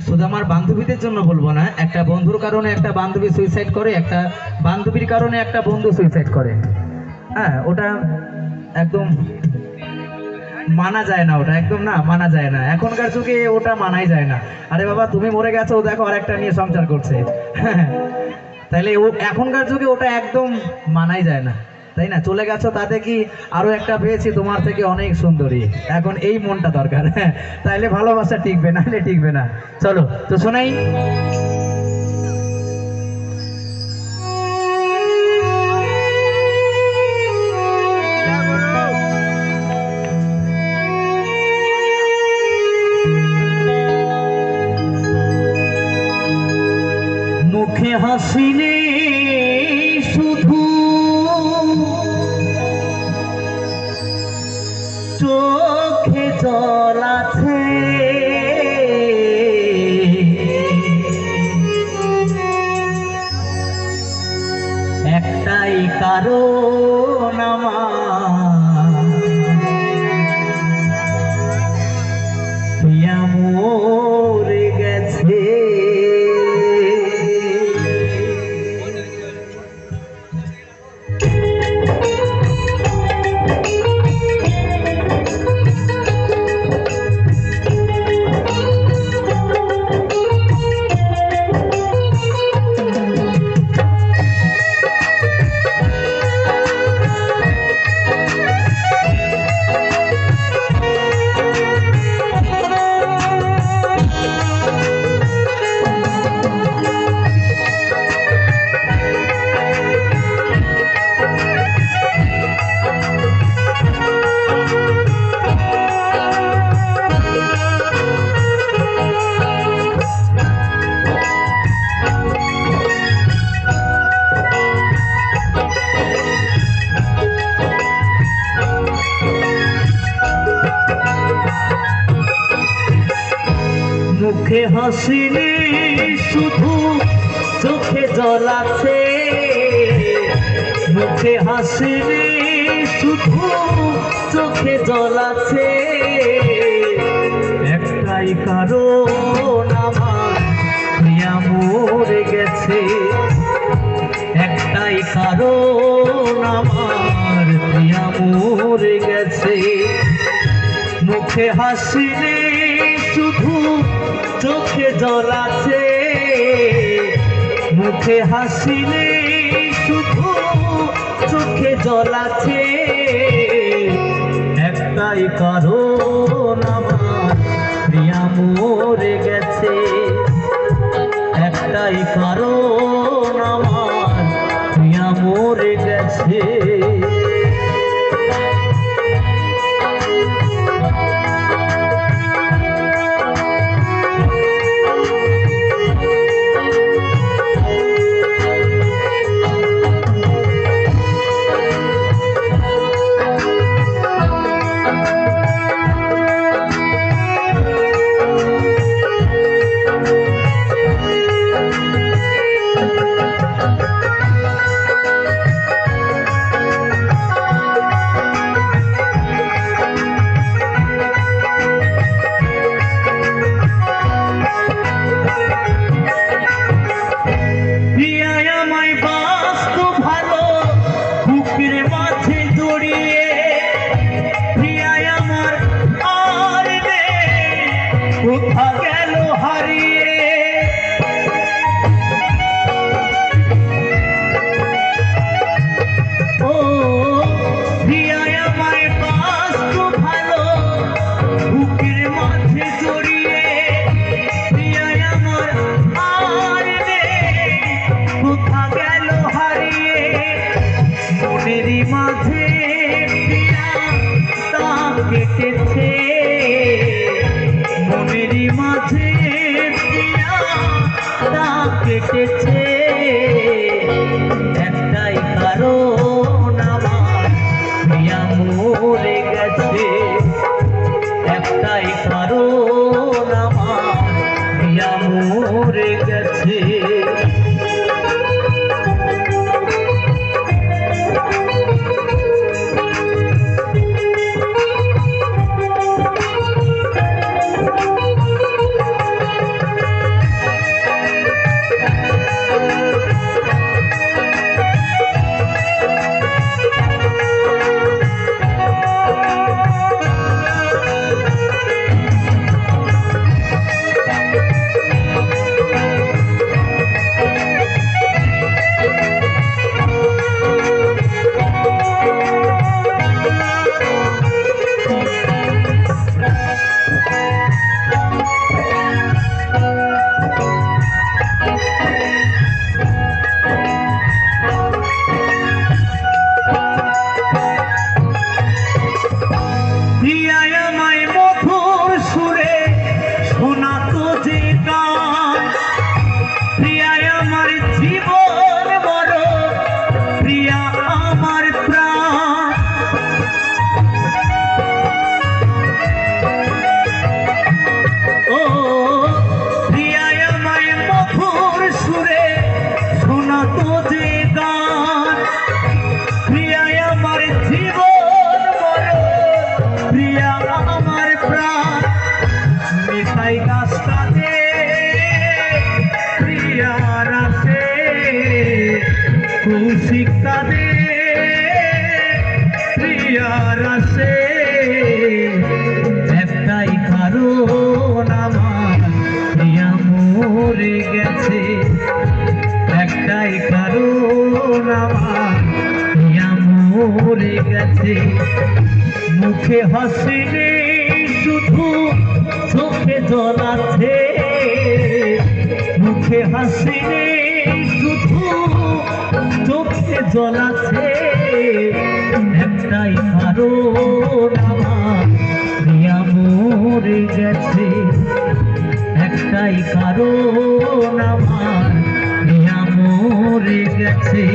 শুধু আমার বান্ধবীদের জন্য বলবো না, একটা বন্ধুর কারণে একটা বান্ধবী সুইসাইড করে, একটা বান্ধবীর কারণে একটা বন্ধু সুইসাইড করে। হ্যাঁ, ওটা একদম মানা যায় না, ওটা একদম না মানা যায় না, এখনকার যুগে ওটা মানাই যায় না। আরে বাবা, তুমি মরে গেছো, ও দেখো আরেকটা নিয়ে সংসার করছে। তাইলে ও এখনকার যুগে ওটা একদম মানাই যায় না, তাই না? চলে গেছো তাতে কি আরো একটা পেয়েছি তোমার থেকে অনেক সুন্দরী, এখন এই মনটা দরকার। তাইলে ভালোবাসা টিকবে, নাহলে টিকবে না। চলো তো শোনাই। মুখে হাসি নেই শুধু, চোখে জল আছে, একটাই কারণ আমার, প্রিয়া মরে গেছে। মুখে হাসি নেই শুধু, চোখে জল আছে, মুখে হাসি নেই শুধু, চোখে জল আছে, একটাই কারণ আমার, প্রিয়া মরে গেছে। একটাই কারণ আমার, প্রিয়া মরে গেছে। মুখে হাসি নেই শুধু, চোখে জল আছে, মুখে হাসি নেই শুধু, চোখে জল আছে, একটাই কারণ আমার, প্রিয়া মরে গেছে। একটাই কারণ আমার, প্রিয়া মরে গেছে। কোথা গেল হারিয়ে, ও প্রিয়ায় আমায় বাসতো ভালো, বুকের মাঝে জড়িয়ে, প্রিয়ায় আমার আর নেই, কোথা গেল হারিয়ে, মনেরই মাঝে প্রিয়া দাগ কেটেছে, মনেরই মাঝে প্রিয়া দাগ কেটেছে, একটাই কারণ আমার, প্রিয়া মরে গেছে। একটাই কারণ আমার, প্রিয়া মরে গেছে। গেছে। মুখে হাসি নেই শুধু চোখে জল আছে, মুখে হাসি নেই শুধু চোখে জল আছে। একটাই কারণ আমার প্রিয়া মরে গেছে, একটাই কারণ আমার প্রিয়া মরে গেছে।